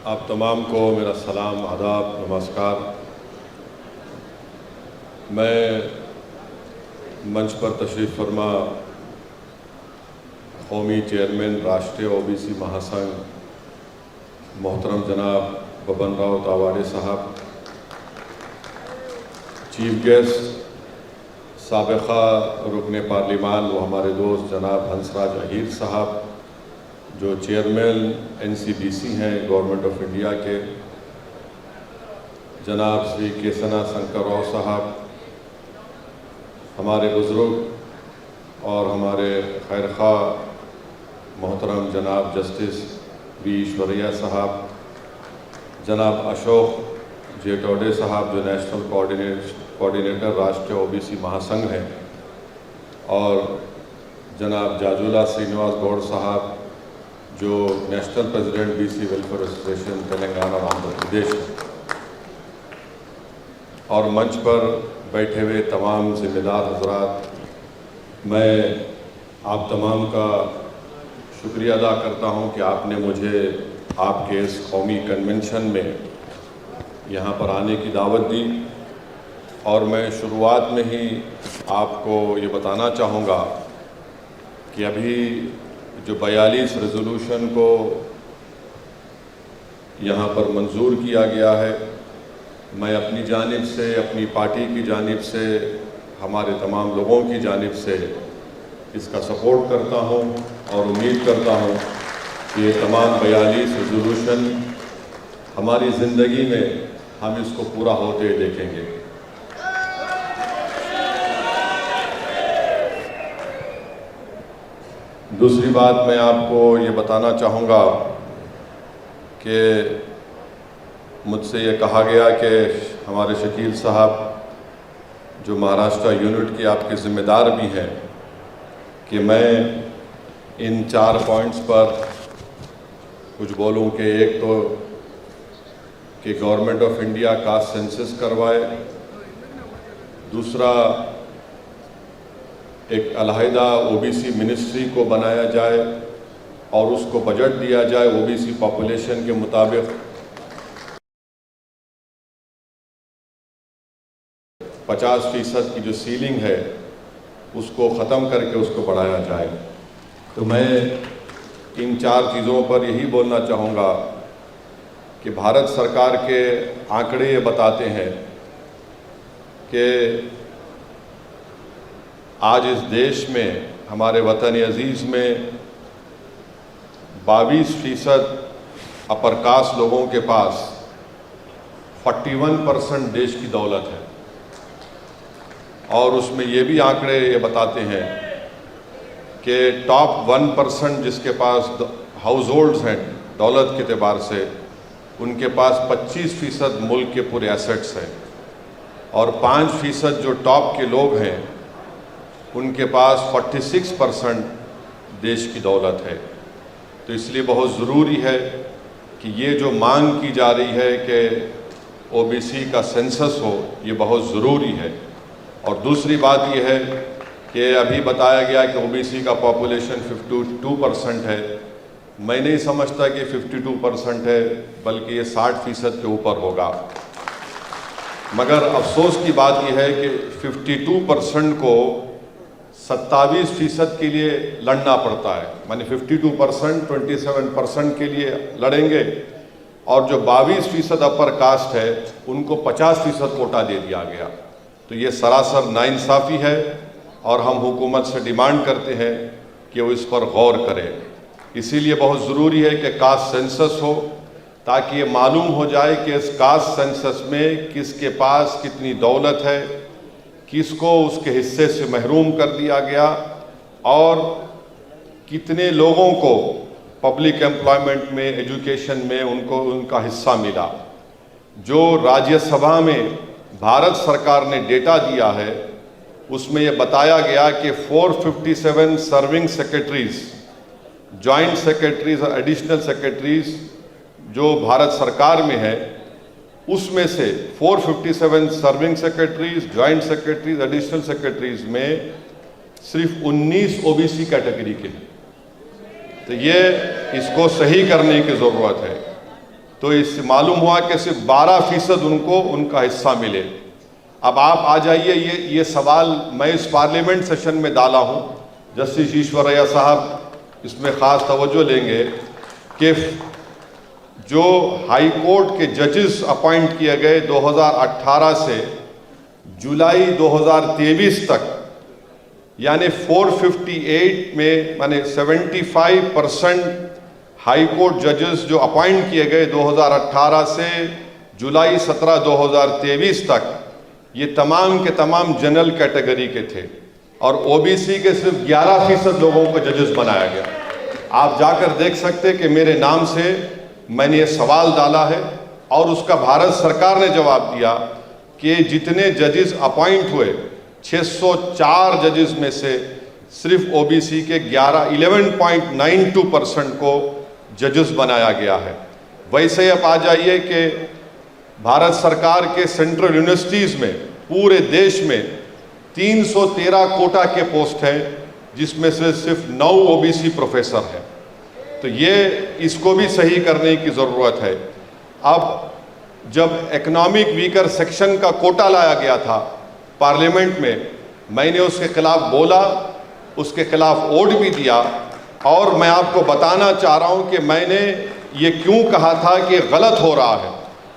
आप तमाम को मेरा सलाम, आदाब, नमस्कार। मैं मंच पर तशरीफ़ फरमा कौमी चेयरमैन राष्ट्रीय ओबीसी महासंघ मोहतरम जनाब बबन राव तावाड़े साहब, चीफ गेस्ट साबिक़ा रुकने पार्लिमान व हमारे दोस्त जनाब हंसराज अहीर साहब जो चेयरमैन NCBC हैं गवर्नमेंट ऑफ इंडिया के, जनाब श्री केसना शंकर राव साहब, हमारे बुज़ुर्ग और हमारे खैरखा मोहतरम जनाब जस्टिस V ईश्वरैया साहब, जनाब अशोक जेटौड़े साहब जो नेशनल कोऑर्डिनेटर राष्ट्रीय ओबीसी महासंघ हैं, और जनाब जाजुला श्रीनिवास गौड़ साहब जो national president BC welfare association Telangana और आंध्र प्रदेश, और मंच पर बैठे हुए तमाम ज़िम्मेदार हजरात, मैं आप तमाम का शुक्रिया अदा करता हूं कि आपने मुझे आपके इस कौमी कन्वेंशन में यहाँ पर आने की दावत दी। और मैं शुरुआत में ही आपको ये बताना चाहूँगा कि अभी जो 42 रेजोल्यूशन को यहाँ पर मंजूर किया गया है, मैं अपनी जानिब से, अपनी पार्टी की जानिब से, हमारे तमाम लोगों की जानिब से इसका सपोर्ट करता हूँ और उम्मीद करता हूँ कि ये तमाम 42 रेजोल्यूशन हमारी ज़िंदगी में हम इसको पूरा होते देखेंगे। दूसरी बात मैं आपको ये बताना चाहूँगा कि मुझसे ये कहा गया कि हमारे शकील साहब जो महाराष्ट्र यूनिट के आपके ज़िम्मेदार भी हैं, कि मैं इन 4 पॉइंट्स पर कुछ बोलूं कि एक तो कि government of India caste census करवाए, दूसरा एक अलहदा ओबीसी मिनिस्ट्री को बनाया जाए और उसको बजट दिया जाए ओबीसी पॉपुलेशन के मुताबिक 50% की जो सीलिंग है उसको ख़त्म करके उसको बढ़ाया जाए। तो मैं इन 4 चीज़ों पर यही बोलना चाहूँगा कि भारत सरकार के आंकड़े ये बताते हैं कि आज इस देश में, हमारे वतन अजीज़ में 22% अपर कास्ट लोगों के पास 41% देश की दौलत है। और उसमें ये भी आंकड़े ये बताते हैं कि टॉप 1% जिसके पास हाउस होल्ड्स हैं दौलत के एतबार से, उनके पास 25% मुल्क के पूरे एसेट्स हैं, और 5% जो टॉप के लोग हैं उनके पास 46% देश की दौलत है। तो इसलिए बहुत ज़रूरी है कि ये जो मांग की जा रही है कि ओबीसी का सेंसस हो, ये बहुत ज़रूरी है। और दूसरी बात ये है कि अभी बताया गया कि ओबीसी का पॉपुलेशन 52% है। मैं नहीं समझता कि 52% है, बल्कि ये 60% के ऊपर होगा। मगर अफसोस की बात यह है कि 52% को 27% के लिए लड़ना पड़ता है, माने 52% 27% के लिए लड़ेंगे, और जो 22% अपर कास्ट है उनको 50% कोटा दे दिया गया। तो ये सरासर नाइंसाफ़ी है और हम हुकूमत से डिमांड करते हैं कि वो इस पर गौर करे। इसीलिए बहुत ज़रूरी है कि कास्ट सेंसस हो, ताकि ये मालूम हो जाए कि इस कास्ट सेंसस में किसके पास कितनी दौलत है, किसको उसके हिस्से से महरूम कर दिया गया, और कितने लोगों को पब्लिक एम्प्लॉयमेंट में, एजुकेशन में उनको उनका हिस्सा मिला। जो राज्यसभा में भारत सरकार ने डेटा दिया है उसमें यह बताया गया कि 457 सर्विंग सेक्रेटरीज, जॉइंट सेक्रेटरीज और एडिशनल सेक्रेटरीज जो भारत सरकार में है, उसमें से 457 serving secretaries, joint secretaries, additional secretaries में सिर्फ 19 ओबीसी कैटेगरी के हैं। तो ये इसको सही करने की ज़रूरत है। तो इससे मालूम हुआ कि सिर्फ 12% उनको उनका हिस्सा मिले। अब आप आ जाइए, ये सवाल मैं इस पार्लियामेंट सेशन में डाला हूँ, जस्टिस ईश्वरैया साहब इसमें ख़ास तवज्जो लेंगे कि जो हाई कोर्ट के जजेस अपॉइंट किए गए 2018 से जुलाई 2023 तक, यानी 458 में माने 75% हाई कोर्ट जजेस जो अपॉइंट किए गए 2018 से जुलाई 17 2023 तक, ये तमाम के तमाम जनरल कैटेगरी के थे और ओबीसी के सिर्फ 11% लोगों को जजेस बनाया गया। आप जाकर देख सकते कि मेरे नाम से मैंने ये सवाल डाला है और उसका भारत सरकार ने जवाब दिया कि जितने जजेस अपॉइंट हुए 604 जजेस में से सिर्फ ओबीसी के 11.92% को जजेस बनाया गया है। वैसे अब आ जाइए कि भारत सरकार के सेंट्रल यूनिवर्सिटीज़ में पूरे देश में 313 कोटा के पोस्ट हैं, जिसमें से सिर्फ 9 ओबीसी प्रोफेसर हैं। तो ये इसको भी सही करने की ज़रूरत है। अब जब इकोनॉमिक वीकर सेक्शन का कोटा लाया गया था पार्लियामेंट में, मैंने उसके खिलाफ बोला, उसके खिलाफ वोट भी दिया और मैं आपको बताना चाह रहा हूं कि मैंने ये क्यों कहा था कि गलत हो रहा है।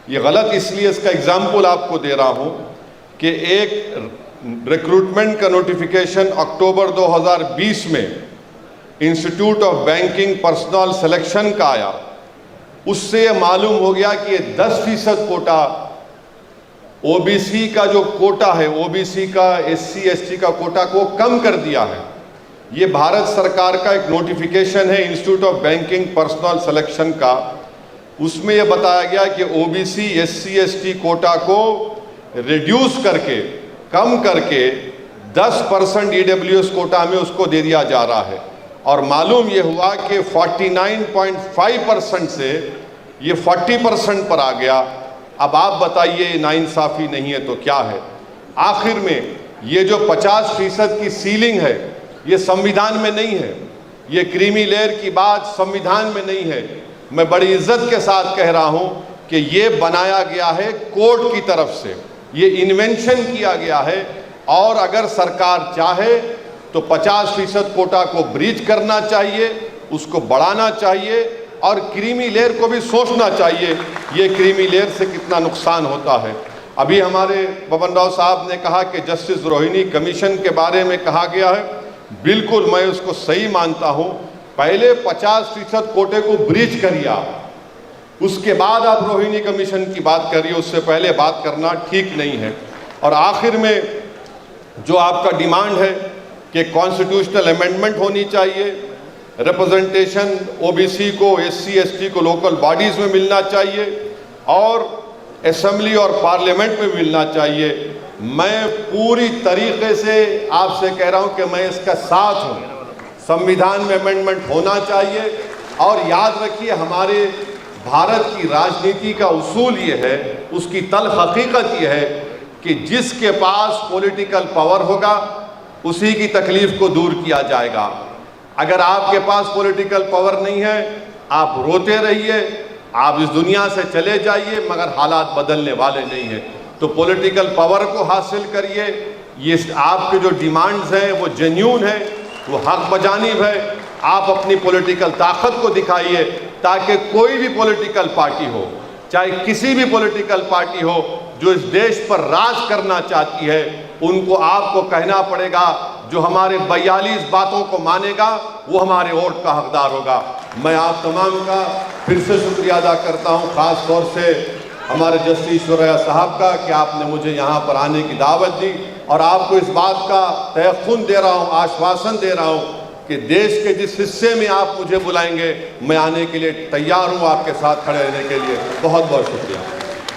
ये गलत इसलिए, इसका एग्जाम्पल आपको दे रहा हूं कि एक रिक्रूटमेंट का नोटिफिकेशन अक्टूबर 2020 में institute of banking personal selection का आया। उससे ये मालूम हो गया कि 10% कोटा ओबीसी का जो कोटा है, ओबीसी का SC ST का कोटा को कम कर दिया है। ये भारत सरकार का एक नोटिफिकेशन है institute of banking personal selection का। उसमें यह बताया गया कि ओबीसी SC ST कोटा को रिड्यूस करके, कम करके 10% EWS कोटा में उसको दे दिया जा रहा है। और मालूम ये हुआ कि 49.5% से ये 40% पर आ गया। अब आप बताइए, नाइंसाफ़ी नहीं है तो क्या है? आखिर में ये जो 50% की सीलिंग है, ये संविधान में नहीं है। ये क्रीमी लेयर की बात संविधान में नहीं है। मैं बड़ी इज्जत के साथ कह रहा हूँ कि ये बनाया गया है कोर्ट की तरफ से, ये इन्वेंशन किया गया है। और अगर सरकार चाहे तो 50% कोटा को ब्रीच करना चाहिए, उसको बढ़ाना चाहिए और क्रीमी लेयर को भी सोचना चाहिए ये क्रीमी लेयर से कितना नुकसान होता है। अभी हमारे बबन राव साहब ने कहा कि जस्टिस रोहिणी कमीशन के बारे में कहा गया है, बिल्कुल मैं उसको सही मानता हूँ। पहले 50% कोटे को ब्रीच करिए आप, उसके बाद आप रोहिणी कमीशन की बात करिए, उससे पहले बात करना ठीक नहीं है। और आखिर में जो आपका डिमांड है कि कॉन्स्टिट्यूशनल अमेंडमेंट होनी चाहिए, रिप्रेजेंटेशन ओबीसी को, SC ST को लोकल बॉडीज़ में मिलना चाहिए और असेंबली और पार्लियामेंट में मिलना चाहिए। मैं पूरी तरीके से आपसे कह रहा हूं कि मैं इसका साथ हूं। संविधान में अमेंडमेंट होना चाहिए। और याद रखिए, हमारे भारत की राजनीति का उसूल ये है, उसकी तल्ख हकीकत ये है कि जिसके पास पॉलिटिकल पावर होगा उसी की तकलीफ को दूर किया जाएगा। अगर आपके पास पॉलिटिकल पावर नहीं है, आप रोते रहिए, आप इस दुनिया से चले जाइए, मगर हालात बदलने वाले नहीं हैं। तो पॉलिटिकल पावर को हासिल करिए। ये आपके जो डिमांड्स हैं वो जेन्यून है, वो हक बजानिब है। आप अपनी पॉलिटिकल ताकत को दिखाइए ताकि कोई भी पॉलिटिकल पार्टी हो, चाहे किसी भी पॉलिटिकल पार्टी हो, जो इस देश पर राज करना चाहती है, उनको आपको कहना पड़ेगा जो हमारे 42 बातों को मानेगा वो हमारे वोट का हकदार होगा। मैं आप तमाम का फिर से शुक्रिया अदा करता हूँ, ख़ास तौर से हमारे जस्टिस ईश्वरैया साहब का कि आपने मुझे यहाँ पर आने की दावत दी। और आपको इस बात का तयक़ुन दे रहा हूँ, आश्वासन दे रहा हूँ कि देश के जिस हिस्से में आप मुझे बुलाएंगे मैं आने के लिए तैयार हूँ, आपके साथ खड़े रहने के लिए। बहुत बहुत शुक्रिया।